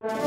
Shalom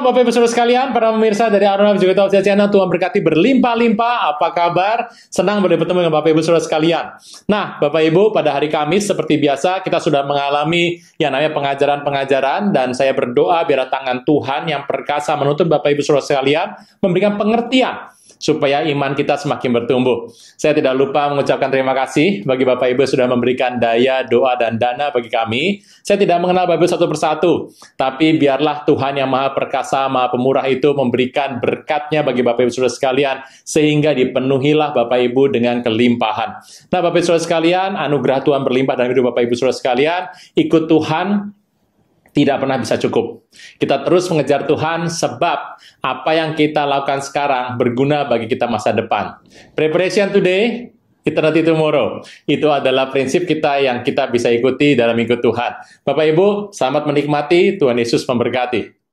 Bapak Ibu Saudara sekalian, para pemirsa dari Aruna Juga Official Channel, Tuhan berkati berlimpah-limpah. Apa kabar? Senang bertemu dengan Bapak Ibu Saudara sekalian. Nah, Bapak Ibu, pada hari Kamis seperti biasa kita sudah mengalami yang namanya pengajaran-pengajaran, dan saya berdoa biar tangan Tuhan yang perkasa menuntun Bapak Ibu Saudara sekalian memberikan pengertian supaya iman kita semakin bertumbuh. Saya tidak lupa mengucapkan terima kasih bagi Bapak Ibu sudah memberikan daya, doa, dan dana bagi kami. Saya tidak mengenal Bapak Ibu satu persatu, tapi biarlah Tuhan yang Maha Perkasa, Maha Pemurah itu memberikan berkat-Nya bagi Bapak Ibu saudara sekalian, sehingga dipenuhilah Bapak Ibu dengan kelimpahan. Nah, Bapak Ibu saudara sekalian, anugerah Tuhan berlimpah dalam hidup Bapak Ibu saudara sekalian. Ikut Tuhan tidak pernah bisa cukup. Kita terus mengejar Tuhan, sebab apa yang kita lakukan sekarang berguna bagi kita masa depan. Preparation today, eternity tomorrow. Itu adalah prinsip kita yang kita bisa ikuti dalam ikut Tuhan. Bapak Ibu, selamat menikmati. Tuhan Yesus memberkati.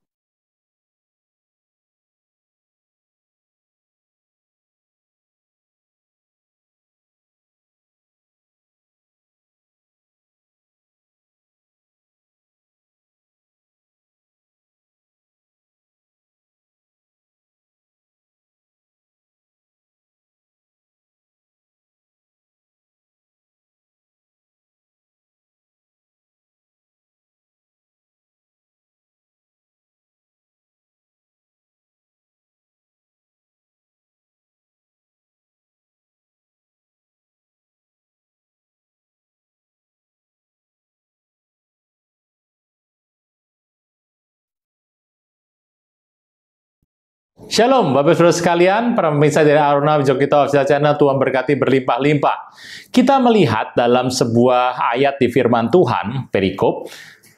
Shalom, Bapak Saudara sekalian, para pemirsa dari Aruna Juga Official Channel, Tuhan berkati berlimpah-limpah. Kita melihat dalam sebuah ayat di firman Tuhan, perikop,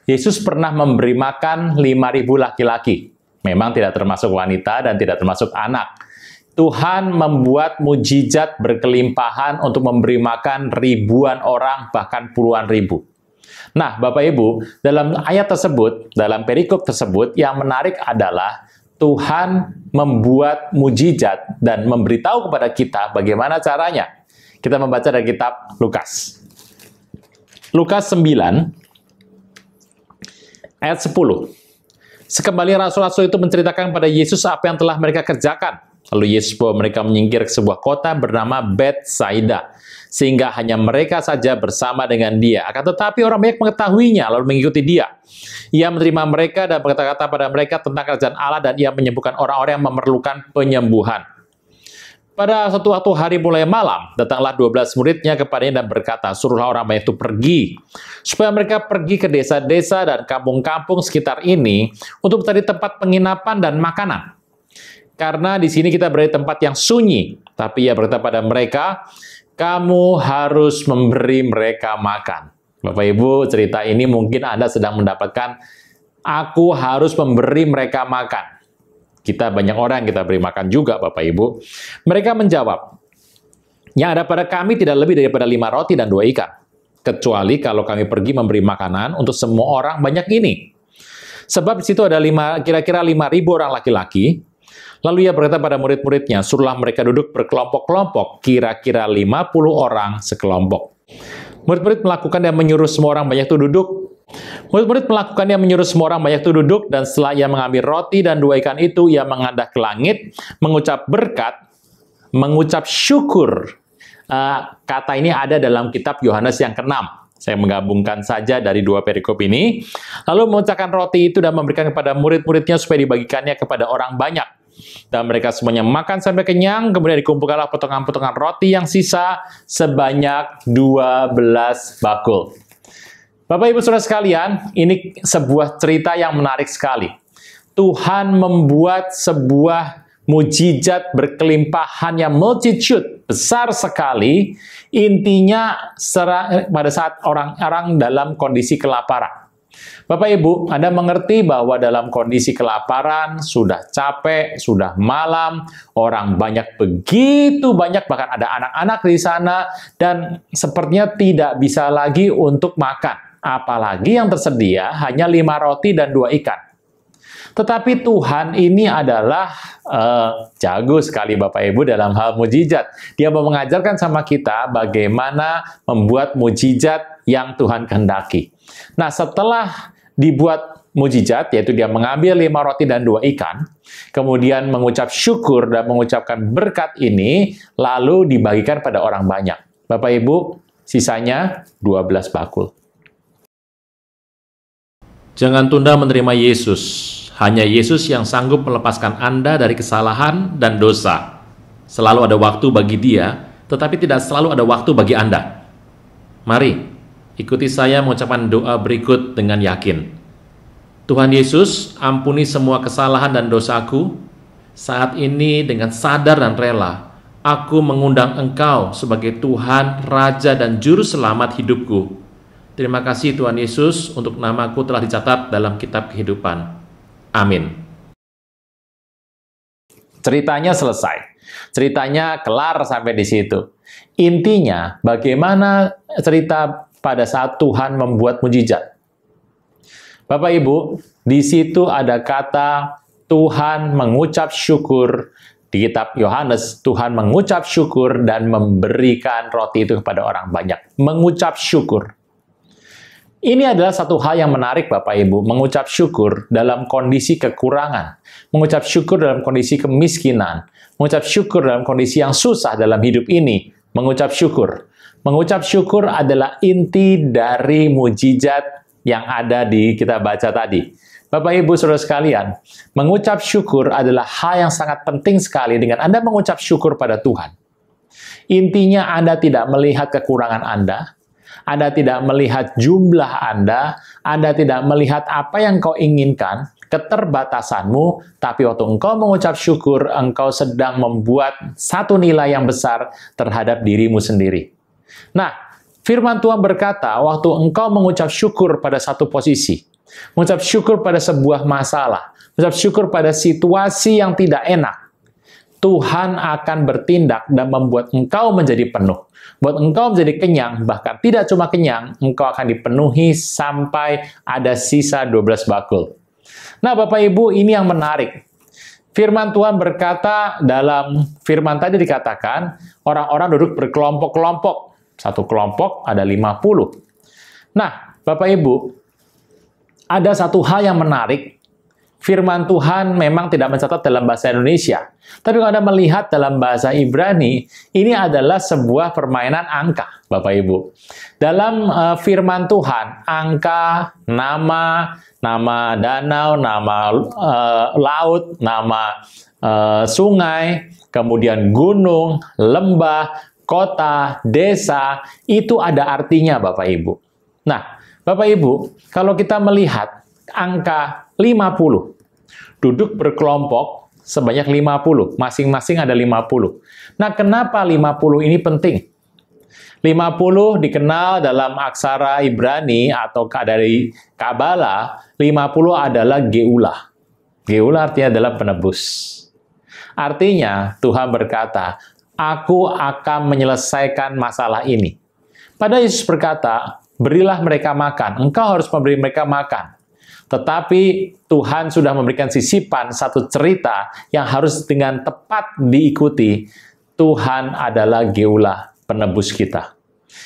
Yesus pernah memberi makan 5.000 laki-laki. Memang tidak termasuk wanita dan tidak termasuk anak. Tuhan membuat mujizat berkelimpahan untuk memberi makan ribuan orang, bahkan puluhan ribu. Nah, Bapak Ibu, dalam ayat tersebut, dalam perikop tersebut, yang menarik adalah Tuhan membuat mujizat dan memberitahu kepada kita bagaimana caranya. Kita membaca dari kitab Lukas. Lukas 9, ayat 10. Sekembali rasul-rasul itu menceritakan kepada Yesus apa yang telah mereka kerjakan. Lalu Yesus bawa mereka menyingkir ke sebuah kota bernama Betsaida, sehingga hanya mereka saja bersama dengan dia. Akan tetapi orang banyak mengetahuinya, lalu mengikuti dia. Ia menerima mereka dan berkata-kata pada mereka tentang kerajaan Allah, dan ia menyembuhkan orang-orang yang memerlukan penyembuhan. Pada suatu hari mulai malam, datanglah 12 muridnya kepadanya dan berkata, suruhlah orang banyak itu pergi, supaya mereka pergi ke desa-desa dan kampung-kampung sekitar ini untuk mencari tempat penginapan dan makanan. Karena di sini kita berada di tempat yang sunyi. Tapi ia berkata pada mereka, kamu harus memberi mereka makan. Bapak Ibu, cerita ini mungkin Anda sedang mendapatkan, aku harus memberi mereka makan. Kita banyak orang yang kita beri makan juga, Bapak Ibu. Mereka menjawab, yang ada pada kami tidak lebih daripada 5 roti dan 2 ikan. Kecuali kalau kami pergi memberi makanan untuk semua orang banyak ini. Sebab di situ ada kira-kira 5.000 orang laki-laki. Lalu ia berkata pada murid-muridnya, suruhlah mereka duduk berkelompok-kelompok, kira-kira 50 orang sekelompok. Murid-murid melakukan dan menyuruh semua orang banyak itu duduk. Murid-murid melakukan yang menyuruh semua orang banyak itu duduk, dan setelah ia mengambil roti dan 2 ikan itu, ia mengadah ke langit, mengucap berkat, mengucap syukur. Kata ini ada dalam kitab Yohanes yang ke-6. Saya menggabungkan saja dari 2 perikop ini. Lalu memecahkan roti itu dan memberikan kepada murid-muridnya supaya dibagikannya kepada orang banyak. Dan mereka semuanya makan sampai kenyang, kemudian dikumpulkanlah potongan-potongan roti yang sisa sebanyak 12 bakul. Bapak Ibu Saudara sekalian, ini sebuah cerita yang menarik sekali. Tuhan membuat sebuah mujizat berkelimpahan yang multitude, besar sekali. Intinya pada saat orang-orang dalam kondisi kelaparan. Bapak Ibu, Anda mengerti bahwa dalam kondisi kelaparan, sudah capek, sudah malam, orang banyak, begitu banyak, bahkan ada anak-anak di sana, dan sepertinya tidak bisa lagi untuk makan. Apalagi yang tersedia hanya 5 roti dan 2 ikan. Tetapi Tuhan ini adalah jago sekali Bapak Ibu dalam hal mujizat. Dia mau mengajarkan sama kita bagaimana membuat mujizat yang Tuhan kehendaki. Nah, setelah dibuat mujizat, yaitu dia mengambil 5 roti dan 2 ikan, kemudian mengucap syukur dan mengucapkan berkat ini, lalu dibagikan pada orang banyak. Bapak Ibu, sisanya 12 bakul. Jangan tunda menerima Yesus. Hanya Yesus yang sanggup melepaskan Anda dari kesalahan dan dosa. Selalu ada waktu bagi Dia, tetapi tidak selalu ada waktu bagi Anda. Mari, ikuti saya mengucapkan doa berikut dengan yakin. Tuhan Yesus, ampuni semua kesalahan dan dosaku. Saat ini dengan sadar dan rela, aku mengundang Engkau sebagai Tuhan, Raja, dan Juru Selamat hidupku. Terima kasih Tuhan Yesus untuk namaku telah dicatat dalam kitab kehidupan. Amin. Ceritanya selesai. Ceritanya kelar sampai di situ. Intinya, bagaimana cerita pada saat Tuhan membuat mujizat? Bapak Ibu, di situ ada kata Tuhan mengucap syukur. Di kitab Yohanes, Tuhan mengucap syukur dan memberikan roti itu kepada orang banyak. Mengucap syukur. Ini adalah satu hal yang menarik Bapak Ibu, mengucap syukur dalam kondisi kekurangan, mengucap syukur dalam kondisi kemiskinan, mengucap syukur dalam kondisi yang susah dalam hidup ini, mengucap syukur. Mengucap syukur adalah inti dari mujizat yang ada di kita baca tadi. Bapak Ibu Saudara sekalian, mengucap syukur adalah hal yang sangat penting sekali dengan Anda mengucap syukur pada Tuhan. Intinya Anda tidak melihat kekurangan Anda tidak melihat jumlah Anda tidak melihat apa yang kau inginkan, keterbatasanmu, tapi waktu engkau mengucap syukur, engkau sedang membuat satu nilai yang besar terhadap dirimu sendiri. Nah, firman Tuhan berkata, waktu engkau mengucap syukur pada satu posisi, mengucap syukur pada sebuah masalah, mengucap syukur pada situasi yang tidak enak, Tuhan akan bertindak dan membuat engkau menjadi penuh. Buat engkau menjadi kenyang, bahkan tidak cuma kenyang, engkau akan dipenuhi sampai ada sisa 12 bakul. Nah, Bapak Ibu, ini yang menarik. Firman Tuhan berkata, dalam firman tadi dikatakan, orang-orang duduk berkelompok-kelompok. Satu kelompok ada 50. Nah, Bapak Ibu, ada satu hal yang menarik. Firman Tuhan memang tidak mencatat dalam bahasa Indonesia. Tapi kalau Anda melihat dalam bahasa Ibrani, ini adalah sebuah permainan angka, Bapak Ibu. Dalam firman Tuhan, angka, nama danau, nama laut, nama sungai, kemudian gunung, lembah, kota, desa, itu ada artinya, Bapak Ibu. Nah, Bapak Ibu, kalau kita melihat angka 50, duduk berkelompok sebanyak 50, masing-masing ada 50. Nah, kenapa 50 ini penting? 50 dikenal dalam aksara Ibrani atau dari Kabala, 50 adalah Geulah. Geulah artinya adalah penebus. Artinya, Tuhan berkata, aku akan menyelesaikan masalah ini. Pada Yesus berkata, berilah mereka makan, engkau harus memberi mereka makan. Tetapi Tuhan sudah memberikan sisipan satu cerita yang harus dengan tepat diikuti. Tuhan adalah Geulah, penebus kita.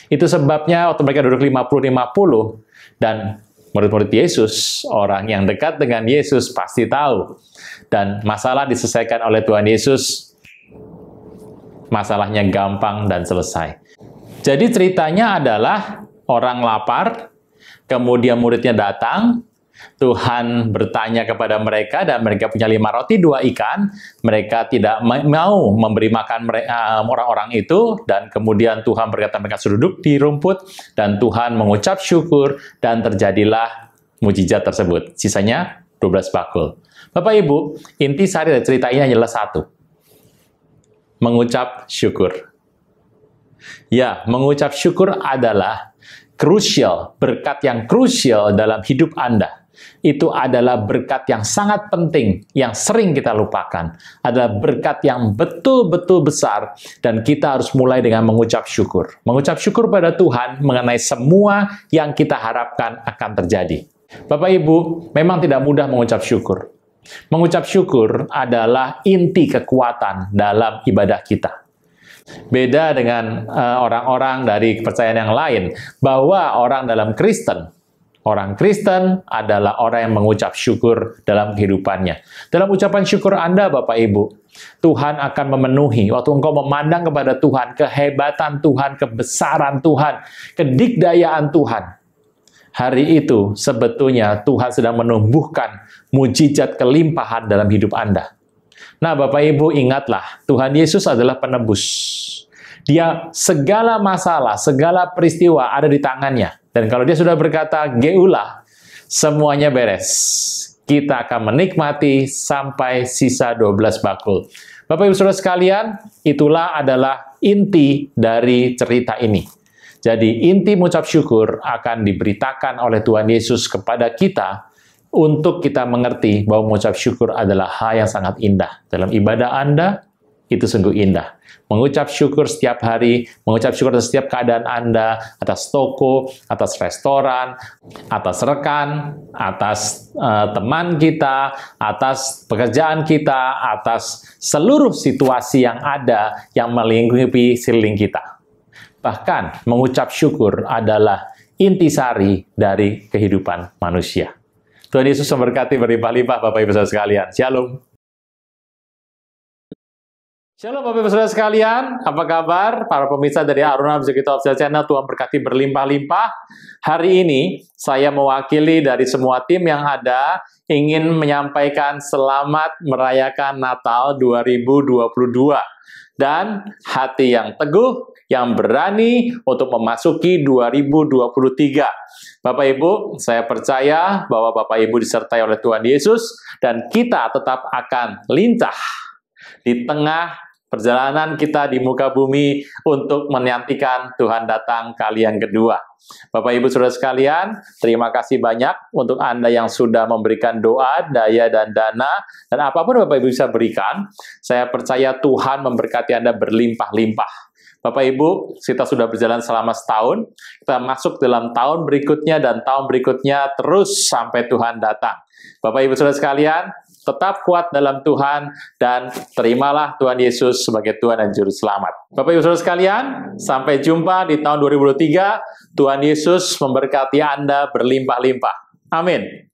Itu sebabnya waktu mereka duduk 50-50, dan murid-murid Yesus, orang yang dekat dengan Yesus pasti tahu. Dan masalah diselesaikan oleh Tuhan Yesus, masalahnya gampang dan selesai. Jadi ceritanya adalah orang lapar, kemudian muridnya datang, Tuhan bertanya kepada mereka, dan mereka punya 5 roti, 2 ikan. Mereka tidak mau memberi makan orang-orang itu, dan kemudian Tuhan berkata mereka duduk di rumput, dan Tuhan mengucap syukur, dan terjadilah mujizat tersebut. Sisanya 12 bakul. Bapak Ibu, inti sari dari cerita ini hanyalah satu. Mengucap syukur. Ya, mengucap syukur adalah krusial, berkat yang krusial dalam hidup Anda. Itu adalah berkat yang sangat penting, yang sering kita lupakan. Adalah berkat yang betul-betul besar, dan kita harus mulai dengan mengucap syukur. Mengucap syukur pada Tuhan mengenai semua yang kita harapkan akan terjadi. Bapak Ibu, memang tidak mudah mengucap syukur. Mengucap syukur adalah inti kekuatan dalam ibadah kita. Beda dengan orang-orang dari kepercayaan yang lain, bahwa orang Kristen adalah orang yang mengucap syukur dalam kehidupannya. Dalam ucapan syukur Anda, Bapak Ibu, Tuhan akan memenuhi. Waktu engkau memandang kepada Tuhan, kehebatan Tuhan, kebesaran Tuhan, kedikdayaan Tuhan, hari itu sebetulnya Tuhan sedang menumbuhkan mujizat kelimpahan dalam hidup Anda. Nah, Bapak Ibu, ingatlah, Tuhan Yesus adalah penebus. Dia segala masalah, segala peristiwa ada di tangannya. Dan kalau dia sudah berkata, Geulah, semuanya beres. Kita akan menikmati sampai sisa 12 bakul. Bapak Ibu Saudara sekalian, itulah adalah inti dari cerita ini. Jadi, inti mengucap syukur akan diberitakan oleh Tuhan Yesus kepada kita untuk kita mengerti bahwa mengucap syukur adalah hal yang sangat indah. Dalam ibadah Anda, itu sungguh indah. Mengucap syukur setiap hari, mengucap syukur atas setiap keadaan Anda, atas toko, atas restoran, atas rekan, atas teman kita, atas pekerjaan kita, atas seluruh situasi yang ada yang melingkupi sekeliling kita. Bahkan, mengucap syukur adalah intisari dari kehidupan manusia. Tuhan Yesus memberkati berlimpah-limpah Bapak Ibu Saudara sekalian. Shalom. Shalom Bapak Ibu Saudara sekalian, apa kabar? Para pemirsa dari Aruna Music Official Channel, Tuhan berkati berlimpah-limpah. Hari ini, saya mewakili dari semua tim yang ada, ingin menyampaikan selamat merayakan Natal 2022. Dan hati yang teguh, yang berani untuk memasuki 2023. Bapak Ibu, saya percaya bahwa Bapak Ibu disertai oleh Tuhan Yesus, dan kita tetap akan lincah di tengah perjalanan kita di muka bumi untuk menantikan Tuhan datang kali yang kedua. Bapak Ibu Saudara sekalian, terima kasih banyak untuk Anda yang sudah memberikan doa, daya, dan dana, dan apapun Bapak Ibu bisa berikan. Saya percaya Tuhan memberkati Anda berlimpah-limpah. Bapak Ibu, kita sudah berjalan selama setahun, kita masuk dalam tahun berikutnya dan tahun berikutnya terus sampai Tuhan datang. Bapak Ibu Saudara sekalian, tetap kuat dalam Tuhan dan terimalah Tuhan Yesus sebagai Tuhan dan Juru Selamat. Bapak Ibu Saudara sekalian, sampai jumpa di tahun 2023. Tuhan Yesus memberkati Anda berlimpah-limpah. Amin.